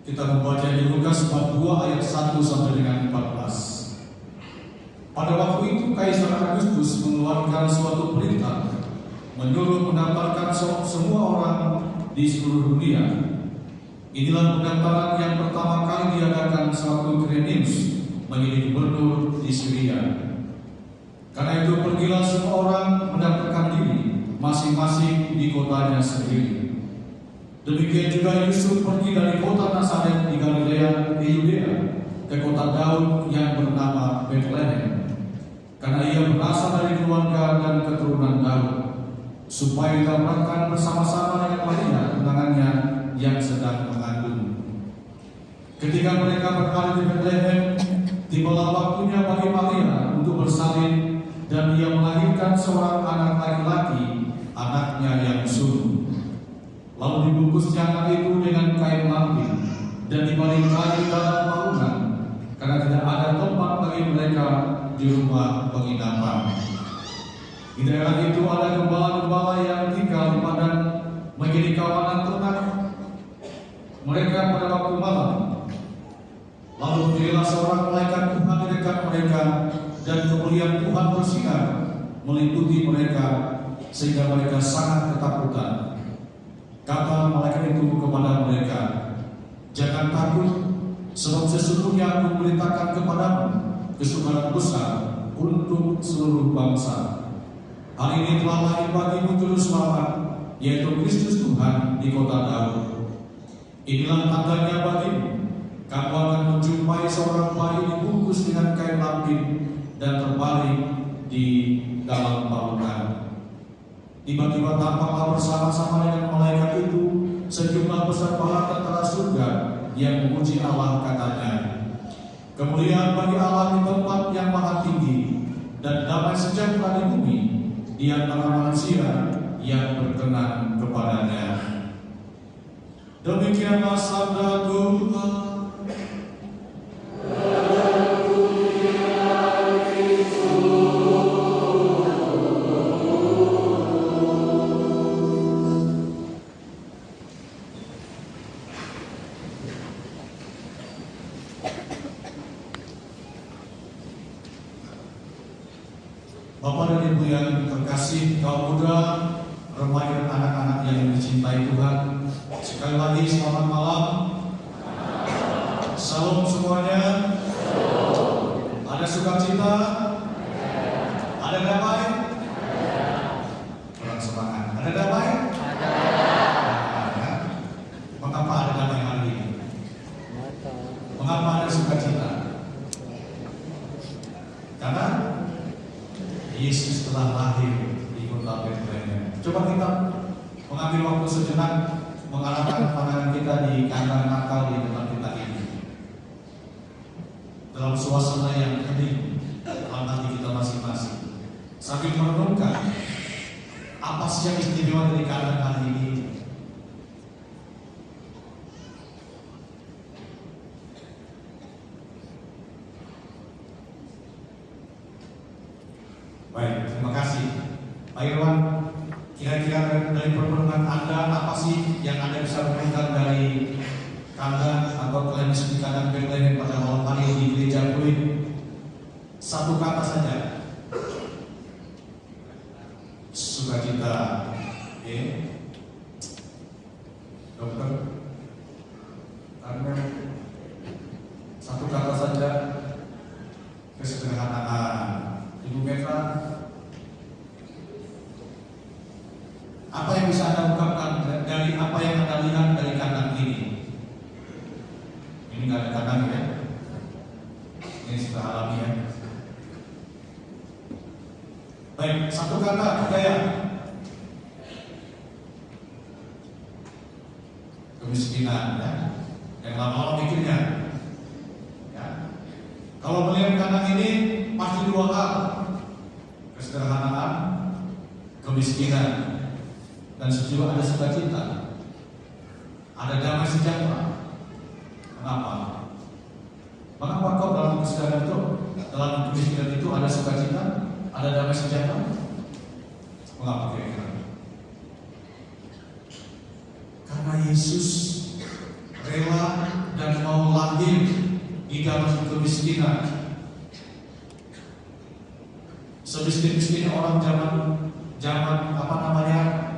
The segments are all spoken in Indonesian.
Kita membaca di Lukas bab 2 ayat 1 sampai dengan 14. Pada waktu itu Kaisar Agustus mengeluarkan suatu perintah menyuruh mendaftarkan semua orang di seluruh dunia. Inilah pendaftaran yang pertama kali diadakan sewaktu Quirinius menjadi gubernur di Syria. Karena itu pergilah semua orang mendaftarkan diri masing-masing di kotanya sendiri. Demikian juga Yusuf pergi dari kota Nazaret di Galilea ke Yudea ke kota Daud yang bernama Bethlehem, karena ia berasal dari keluarga dan keturunan Daud, supaya didapatkan bersama-sama dengan Maria tunangannya yang sedang mengandung. Ketika mereka berada di Bethlehem, tibalah waktunya bagi Maria untuk bersalin, dan ia melahirkan seorang anak laki-laki, anaknya yang sulung. Lalu dibungkusnya anak itu dengan kain lampin dan dibaringkan di dalam bangunan, karena tidak ada tempat bagi mereka di rumah penginapan. Di daerah itu ada gembala-gembala yang tinggal di padang menjadi kawanan ternak mereka pada waktu malam. Lalu berdirilah seorang malaikat Tuhan di dekat mereka, dan kemuliaan Tuhan bersinar meliputi mereka, sehingga mereka sangat ketakutan. Kata malaikat itu kepada mereka, "Jangan takut, sebab sesungguhnya aku memberitakan kepadamu kesukaran besar untuk seluruh bangsa. Hari ini telah lahir bagimu juru selamat, yaitu Kristus Tuhan di kota Daud. Inilah tandanya bagimu, kamu akan menjumpai seorang bayi dibungkus dengan kain lampin dan terbaring di dalam palungan." Tiba-tiba tampaklah bersama-sama dengan malaikat itu sejumlah besar bala tentara surga yang memuji Allah, katanya, "Kemuliaan bagi Allah di tempat yang maha tinggi, dan damai sejahtera di bumi di antara manusia yang berkenan kepadanya." Demikianlah sabda Tuhan. Bapak dan Ibu yang terkasih, kaum muda, remaja, anak-anak yang dicintai Tuhan, sekali lagi selamat malam. Salam semuanya. Ada sukacita, ada damai, kurang semangat. Ada damai? Mengapa ada damai hari ini? Mengapa ada sukacita? Karena Yesus telah lahir di kota Bethlehem. Coba kita mengambil waktu sejenak mengarahkan pandangan kita di kandang Natal di depan kita ini, dalam suasana yang hening dalam hati kita masing-masing, sambil merenungkan apa sih yang istimewa dari kandang hari ini. Baik, terima kasih Pak Irwan. Kira-kira dari permenungan Anda, apa sih yang Anda bisa renungkan dari kandang atau kalian di kandang Bethlehem pada malam hari di gereja Kulit? Satu kata saja, sukacita. Oke, dokter, karena satu kata saja, kesederhanaan. Ibu Petra, apa yang bisa Anda ungkapkan dari apa yang Anda lihat dari kandang ini? Ini nggak ada kandang ya? Ini sudah alami ya? Baik, satu kata, budaya. kemiskinan, ya. Yang lama-lama mikirnya, ya. Kalau melihat anak ini pasti dua hal: kesederhanaan, kemiskinan, dan juga ada sukacita, ada damai sejahtera. Kenapa? Mengapa kau dalam kesederhanaan itu, dalam kemiskinan itu ada sukacita, ada damai sejahtera? Mengapa kira-kira? Karena Yesus rela dan mau lahir di dalam kemiskinan. Semiskin-miskin orang zaman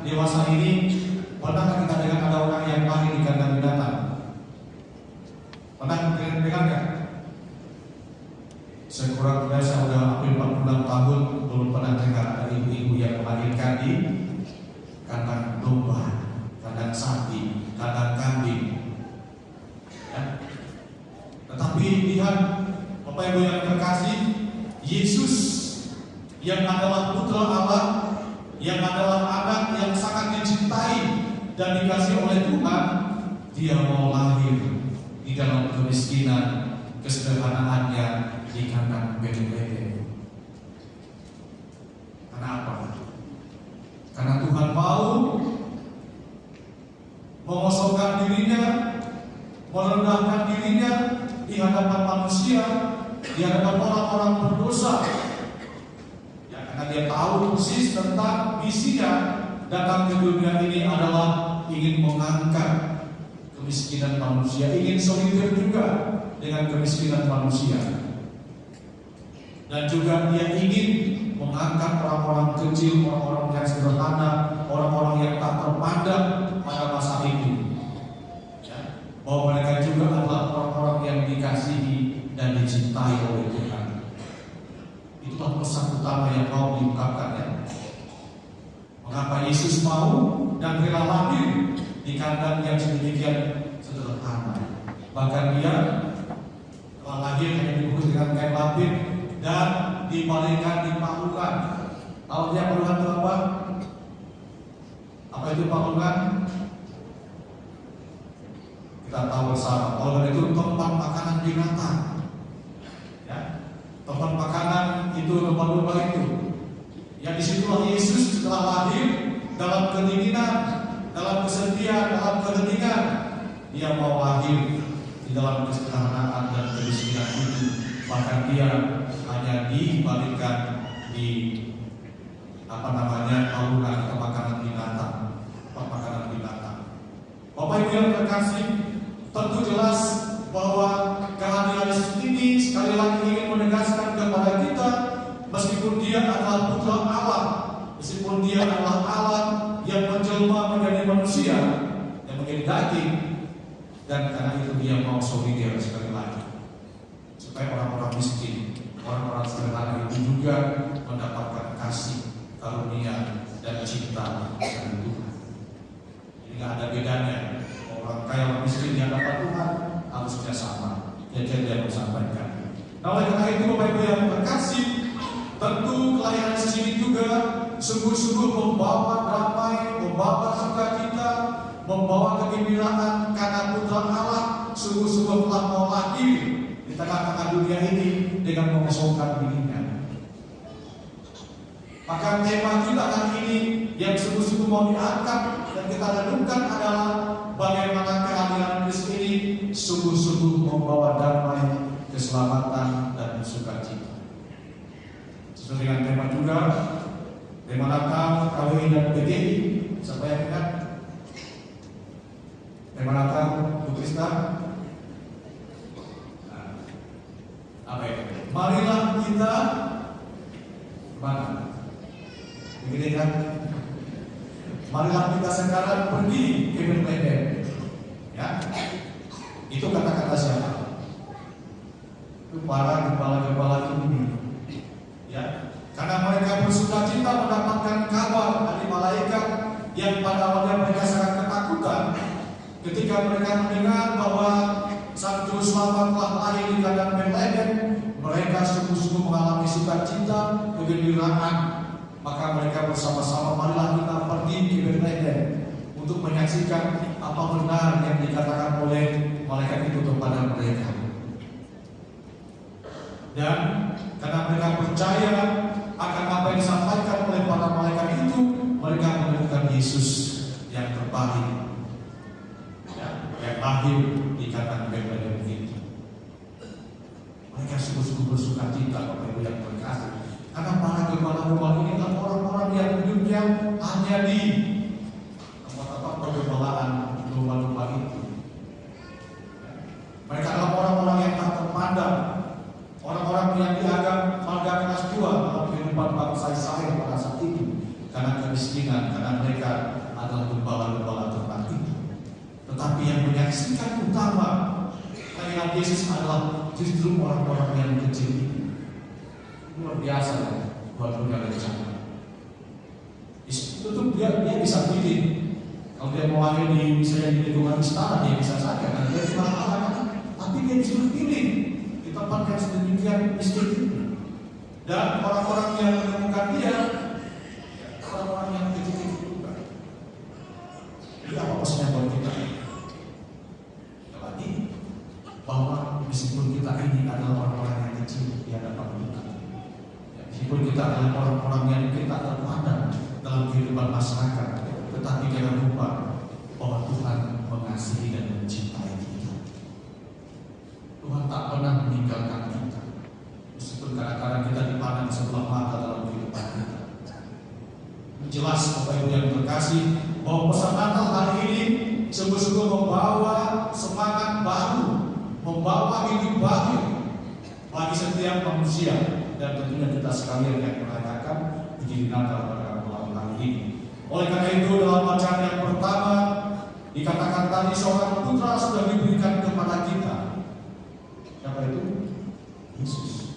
dewasa ini, pernah kita dengar ada orang yang lahir di kandang binatang? Pernah dengar nggak? Sekurang biasa udah hampir 46 tahun belum pernah dengar ada ibu-ibu yang melahirkan di kandang domba, kandang sapi, kandang kambing. Ya. Tetapi lihat, Bapak Ibu yang terkasih, Yesus yang adalah putra Allah, yang adalah anak yang sangat dicintai dan dikasihi oleh Tuhan, dia mau lahir di dalam kemiskinan, kesederhanaannya di kandang bebek. Kenapa? Karena Tuhan mau mengosongkan dirinya, merendahkan dirinya di hadapan manusia, di hadapan orang-orang berdosa. Ya, karena dia tahu persis tentang misinya datang ke dunia ini adalah ingin mengangkat kemiskinan manusia, ingin solider juga dengan kemiskinan manusia. Dan juga dia ingin mengangkat orang-orang kecil, orang-orang yang sederhana, orang-orang yang tak terpandang pada masa itu, ya, bahwa mereka juga adalah orang-orang yang dikasihi dan dicintai oleh Tuhan. Itulah pesan utama yang mau diungkapkan, ya. Mengapa Yesus mau dan rela lahir di kandang yang sedemikian sederhana. Bahkan dia telah lahir hanya dibungkus dengan kain lapin dan dibaringkan di palungan. Tahu dia palungan itu apa? Apa itu palungan? Kita tahu bersama. Palungan itu tempat makanan binatang. Ya, tempat makanan itu domba-domba itu. Yang disitulah Yesus setelah lahir dalam kedinginan, dalam kesedihan, dalam keheningan, dia mau lahir di dalam kesederhanaan dan kemiskinan itu. Bahkan dia hanya dibalikkan di palungan atau makanan binatang, makanan binatang. Bapak Ibu yang terkasih, tentu jelas bahwa kehadiran Yesus ini sekali lagi ingin menegaskan kepada kita, meskipun dia adalah putra Allah, meskipun dia adalah Allah yang menjelma menjadi manusia, yang menjadi daging, dan karena itu dia mau solider sekali lagi, supaya orang-orang miskin, orang-orang sederhana itu juga mendapatkan kasih, karunia, dan cinta dari Tuhan. Jadi nggak ada bedanya, orang kaya orang miskin di hadapan Tuhan harusnya sama. Yang dia mau sampaikan. Nah, oleh karena itu Bapak Ibu yang terkasih, tentu kelahiran Yesus ini juga sungguh-sungguh membawa damai, membawa sukacita, membawa kegembiraan karena putra Allah sungguh-sungguh telah mau lahir di tengah-tengah dunia ini dengan mengosongkan dirinya. Maka tema kita hari ini yang sungguh-sungguh mau diangkat dan kita renungkan adalah bagaimana kehadiran Kristus ini sungguh-sungguh membawa damai, keselamatan, dan sukacita. Sesuai dengan tema juga, tema Natal, KWI dan PGI. Siapa yang ingat? Tema Natal, Bu Krista. Apa itu? Marilah kita mana? Begini kan? Marilah kita sekarang pergi ke Bethlehem. Ya, itu kata-kata siapa? Itu para gembala-gembala ini. Ya, karena mereka bersukacita mendapatkan kabar dari malaikat yang pada awalnya mereka sangat ketakutan ketika mereka mendengar bahwa Sang Juru Selamat telah lahir di kandang Bethlehem. Mereka sungguh-sungguh mengalami sukacita, kegembiraan. Maka mereka bersama-sama marilah kita pergi ke Bethlehem untuk menyaksikan menyaksikan apa benar yang dikatakan oleh malaikat itu kepada mereka. Dan karena mereka percaya akan apa yang disampaikan oleh para malaikat itu, mereka menemukan Yesus yang terbaik, yang lahir di kandang Betlehem itu. Mereka sungguh-sungguh bersuka cita, Bapak Ibu yang terkasih, karena para gembala rumah ini adalah orang-orang yang hidupnya hanya di tempat-tempat pergembalaan domba-domba itu. Mereka adalah orang-orang yang tak terpandang, orang-orang yang dianggap marga kelas dua dalam kehidupan bangsa Israel pada saat itu, karena kemiskinan, karena mereka adalah gembala-gembala ternak itu. Tetapi yang menyaksikan utama kelahiran Yesus adalah justru orang-orang yang kecil itu. Luar biasa ya, buat dunia rencana. Itu tuh dia bisa pilih. Kalau dia mau lahir di misalnya di lingkungan istana, dia bisa saja karena dia cuma anak, tapi dia disuruh pilih di tempat yang sedemikian miskin itu. Dan orang-orang yang menemukan dia, orang-orang yang kecil itu juga. Jadi apa pesannya buat kita? Lagi bahwa meskipun kita ini adalah orang-orang yang kecil di hadapan kita, meskipun kita adalah orang-orang yang kita terpandang dalam kehidupan masyarakat, tetapi jangan lupa bahwa Tuhan mengasihi dan mencintai kita. Tuhan tak pernah meninggalkan kita, meskipun kadang-kadang kita dipandang sebelah mata dalam kehidupan kita. Jelas Bapak Ibu yang terkasih, bahwa pesan Natal hari ini sungguh-sungguh membawa semangat baru, membawa hidup baru bagi setiap manusia, dan tentunya kita sekalian yang merayakan menjadi Natal pada malam hari ini. Oleh karena itu, dalam bacaan yang pertama dikatakan tadi seorang putra sudah diberikan kepada kita. Siapa itu? Yesus.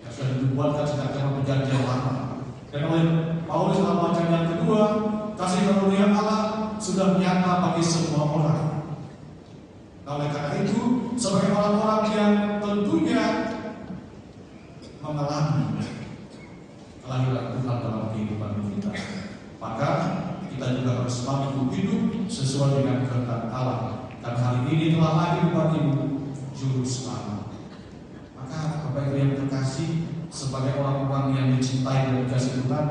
Yang sudah dibuatkan sejak zaman perjanjian lama. Dan oleh Paulus dalam bacaan yang kedua, kasih karunia Allah sudah nyata bagi semua orang. Oleh karena itu, sebagai orang-orang yang tentunya mengalami kelahiran Tuhan dalam kehidupan kita, maka kita juga harus mampu hidup sesuai dengan kehendak Allah. Dan hari ini telah lahir bagimu Juru Selamat. Maka Bapak Ibu yang terkasih, sebagai orang-orang yang dicintai dan dikasihi Tuhan,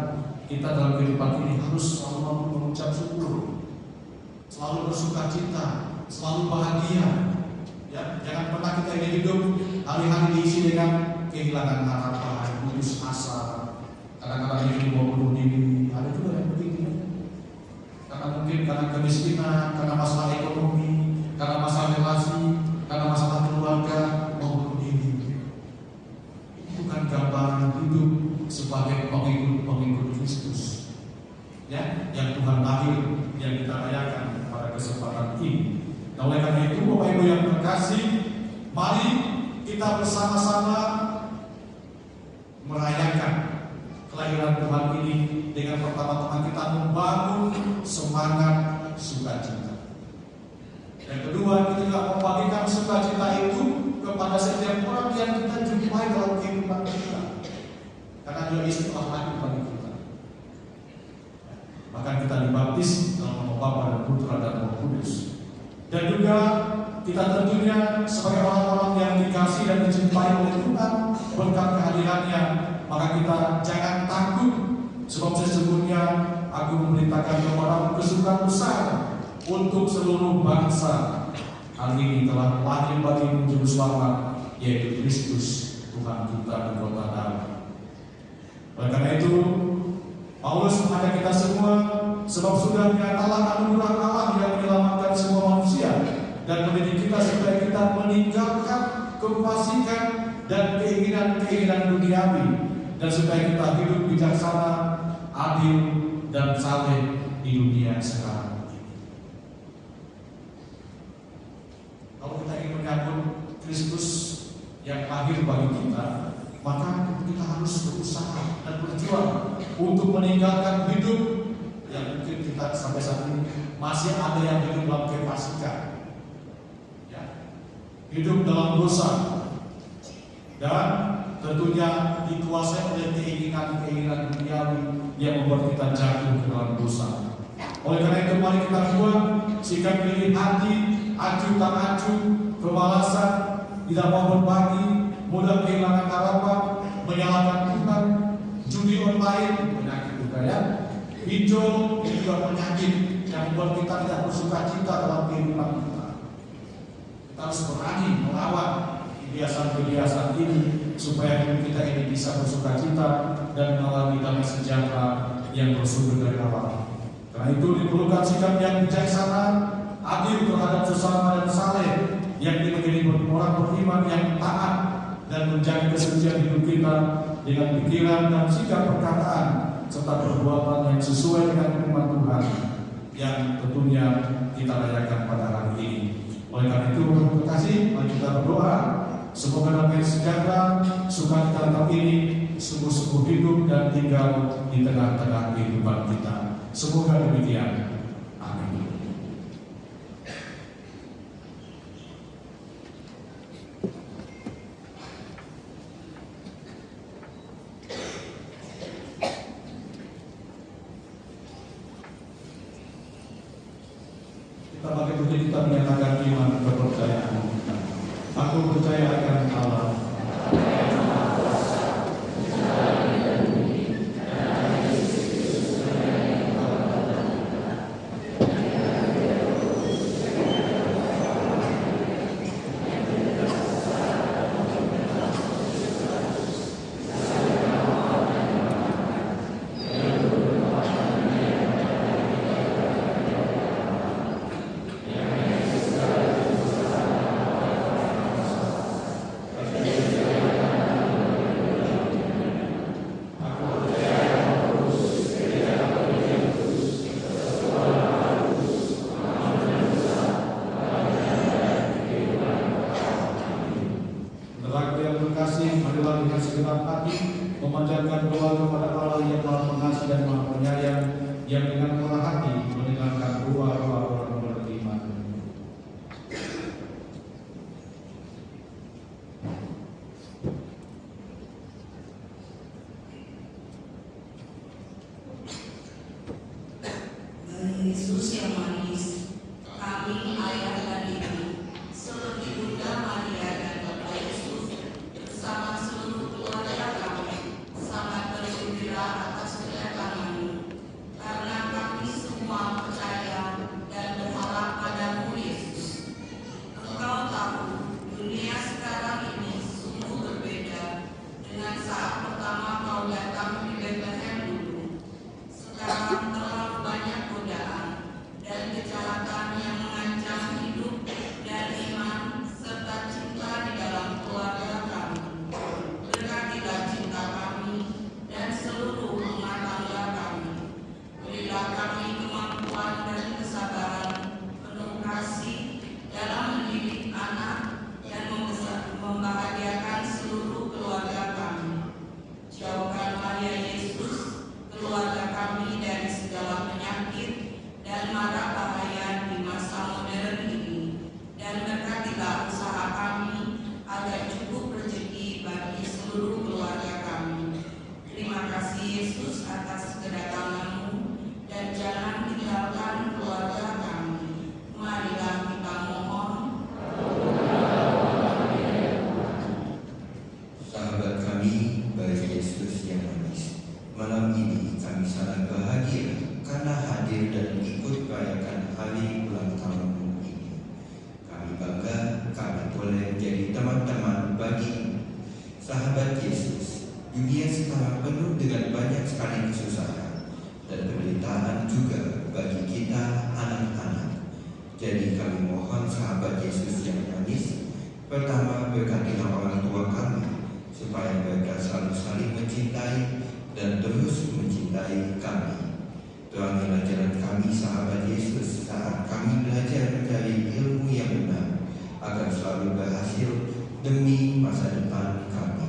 kita dalam kehidupan ini harus selalu mampu mengucap syukur, selalu bersuka cita, selalu bahagia. Ya, jangan pernah kita ini hidup hari-hari diisi dengan kehilangan harapan, putus asa. Kadang-kadang hidup mau bunuh diri, ada juga yang begitu. Karena mungkin karena kemiskinan, karena masalah ekonomi, karena masalah relasi, karena masalah keluarga, mau bunuh diri. Itu bukan gambaran hidup sebagai pengikut Kristus, ya, yang Tuhan lahir, yang kita rayakan pada kesempatan ini. Nah, oleh karena itu, Bapak Ibu yang terkasih, mari kita bersama-sama merayakan kelahiran Tuhan ini dengan pertama-tama kita membangun semangat sukacita. Yang kedua, kita juga membagikan sukacita itu kepada setiap orang yang kita jumpai dalam kehidupan kita, karena dia istilah lahir bagi kita. Bahkan kita dibaptis dalam nama Bapa dan Putra dan Roh Kudus. Dan juga kita tentunya sebagai orang-orang yang dikasih dan dicintai oleh Tuhan berkat kehadirannya, maka kita jangan takut, sebab sesungguhnya aku memberitakan kepadamu kesukaan besar untuk seluruh bangsa. Hari ini telah lahir bagimu Juru Selamat, yaitu Kristus Tuhan kita di kota Daud. Oleh karena itu, Paulus mengajak kita semua, sebab sudah nyatalah anugerah Allah yang menyelamatkan semua manusia dan mendidik kita supaya kita meninggalkan kefasikan dan keinginan-keinginan duniawi, dan supaya kita hidup bijaksana, adil, dan saleh di dunia sekarang ini. Kalau kita ingin menyambut Kristus yang lahir bagi kita, maka kita harus berusaha dan berjuang untuk meninggalkan hidup yang mungkin kita sampai saat ini masih ada yang hidup dalam kefasikan, ya, hidup dalam dosa, dan tentunya dikuasai oleh keinginan-keinginan duniawi yang membuat kita jatuh ke dalam dosa. Oleh karena itu mari kita buat sikap pilih hati, acuh tak acuh, kemalasan, tidak mau berbagi, mudah kehilangan harapan, menyalahkan Tuhan, judi online, penyakit juga ya, pinjol, ini juga penyakit yang membuat kita tidak bersuka cita dalam kehidupan kita. Kita harus berani melawan kebiasaan-kebiasaan ini supaya hidup kita ini bisa bersuka cita dan mengalami damai sejahtera yang bersumber dari Allah. Karena itu diperlukan sikap yang bijaksana, adil terhadap sesama dan saleh, yang menjadi orang beriman yang taat dan menjaga kesucian hidup kita dengan pikiran dan sikap perkataan serta perbuatan yang sesuai dengan firman Tuhan yang tentunya kita rayakan pada hari ini. Oleh karena itu, terima kasih, mari kita berdoa semoga damai sejahtera sukacita tahun ini sungguh-sungguh hidup dan tinggal di tengah-tengah kehidupan kita. Semoga demikian. Amin. Kita pakai bukti kita menyatakan iman kepercayaan. Aku percaya akan Allah. Marilah dengan segenap hati memanjatkan doa kepada Allah yang Maha Pengasih dan Maha Penyayang, yang dengan murah hati mendengarkan doa-doa orang beriman. Yesus yang manis, kami ayah dan ibu, seluruh Bunda Maria dan Bapak Yesus, bersama seluruh keluarga kami, sangat bergembira atas kedatangan-Mu, karena kami semua percaya dan berharap padamu Yesus. Engkau tahu, dunia sekarang ini sungguh berbeda dengan saat pertama Kau datang di Bethlehem dulu. Sekarang terlalu banyak godaan dan kejahatan yang mengancam hidup dan iman serta cinta di dalam keluarga kami. Berkatilah cinta kami dan seluruh rumah tangga kami. Berilah kami kemampuan dan kesabaran, penuh kasih dalam mendidik anak dan membahagiakan seluruh keluarga kami. Jauhkan Maria Yesus, keluarga kami dari segala penyakit dan mara bahaya di masa modern ini, dan berkatilah usaha kami agar cukup rezeki bagi seluruh keluarga kami. Terima kasih Yesus atas kedatangan-Mu, dan jangan tinggalkan keluarga kami. Marilah kita mohon. Sahabat kami, bagi Yesus yang manis, malam ini kami sangat bahagia karena hadir dan ikut merayakan hari ulang tahun ini. Kami bangga kami boleh menjadi teman-teman bagi sahabat Yesus. Dunia sekarang penuh dengan banyak sekali kesusahan dan penderitaan juga bagi kita anak-anak. Jadi kami mohon sahabat Yesus yang manis, pertama berkatilah orang tua kami, supaya mereka selalu saling mencintai dan terus mencintai kami. Terangilah jalan kami sahabat Yesus saat kami belajar mencari ilmu yang benar, agar selalu berhasil demi masa depan kami.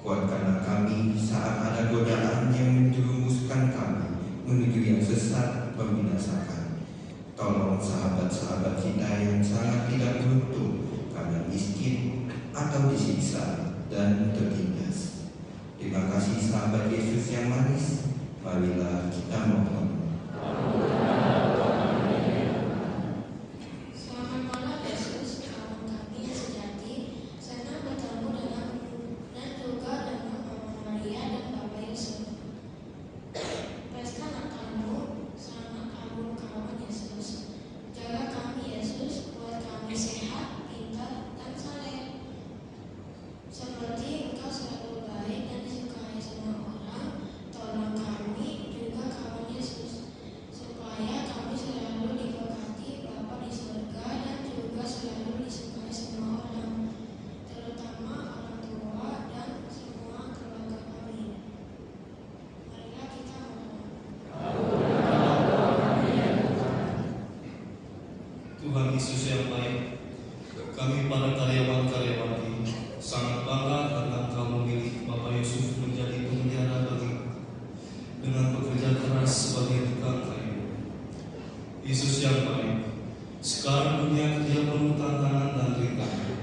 Kuatkanlah kami saat ada godaan yang menjerumuskan kami menuju yang sesat membinasakan. Tolong sahabat-sahabat kita yang sangat tidak beruntung karena miskin atau disiksa dan tertindas. Terima kasih sahabat Yesus yang manis. Marilah kita mohon. Yesus yang baik, sekarang dunia kerja penuh tantangan dan rintangan.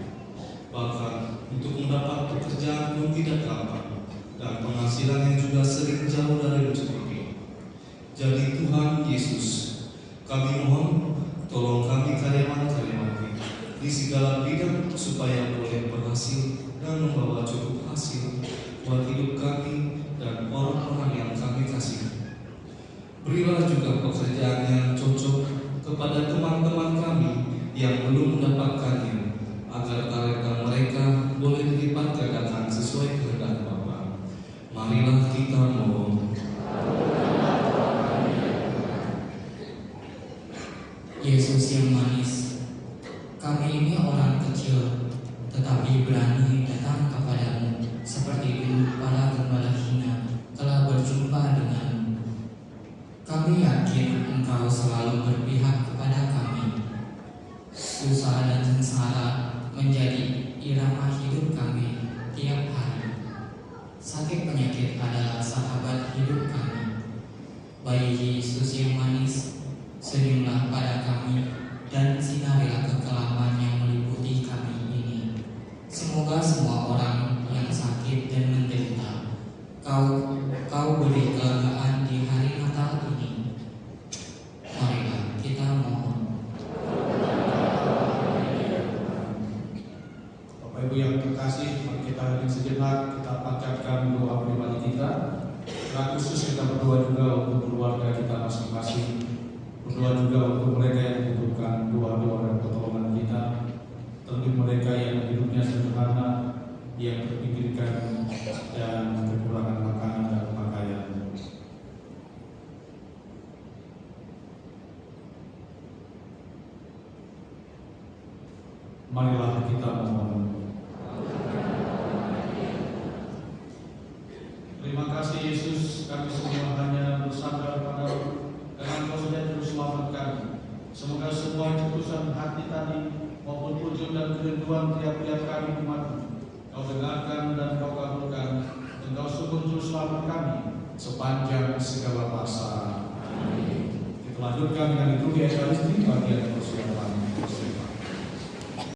Bahkan untuk mendapat pekerjaan pun tidak gampang, dan penghasilan yang juga sering jauh dari mencukupi. Jadi Tuhan Yesus, kami mohon tolong kami karyawan-karyawan di segala bidang supaya boleh berhasil dan membawa cukup hasil buat hidup kami dan orang-orang yang kami kasih. Berilah juga pekerjaan yang cocok kepada teman-teman kami yang belum mendapatkannya, agar talenta mereka boleh dilipat gandakan sesuai kehendak Bapa. Marilah kita mohon. Yesus yang manis, kami ini orang kecil, tetapi berani datang kepadamu, seperti dulu para gembala hina telah berjumpa denganmu. Kami yakin Engkau selalu berpihak kepada kami. Susah dan sengsara menjadi irama hidup kami tiap hari. Sakit penyakit adalah sahabat hidup kami. Bayi Yesus yang manis, senyumlah pada kami dan sinarilah kekelaman yang meliputi kami ini. Semoga semua orang yang sakit dan menderita, Kau beri kelegaan di hari Natal ini. Marilah kita mohon. Bapak Ibu yang terkasih, mari kita hadir sejenak, kita panjatkan doa pribadi kita. Secara khusus kita berdoa juga untuk keluarga kita masing-masing. Berdoa juga untuk mereka yang membutuhkan doa-doa dan pertolongan kita. Terlebih mereka yang hidupnya sederhana, yang terpikirkan dan kekurangan makanan dan pakaian. Marilah kita mohon. Terima kasih Yesus, kami semua hanya bersandar pada-Mu dan Engkau sudah terus selamatkan. Semoga semua keputusan hati tadi maupun wujud dan kerinduan tiap-tiap kami umat-Mu Kau dengarkan dan Kau kabulkan, dan Kau sungguh juru selamat kami sepanjang segala masa. Amin. Kita lanjutkan dengan liturgi Ekaristi bagian persiapan.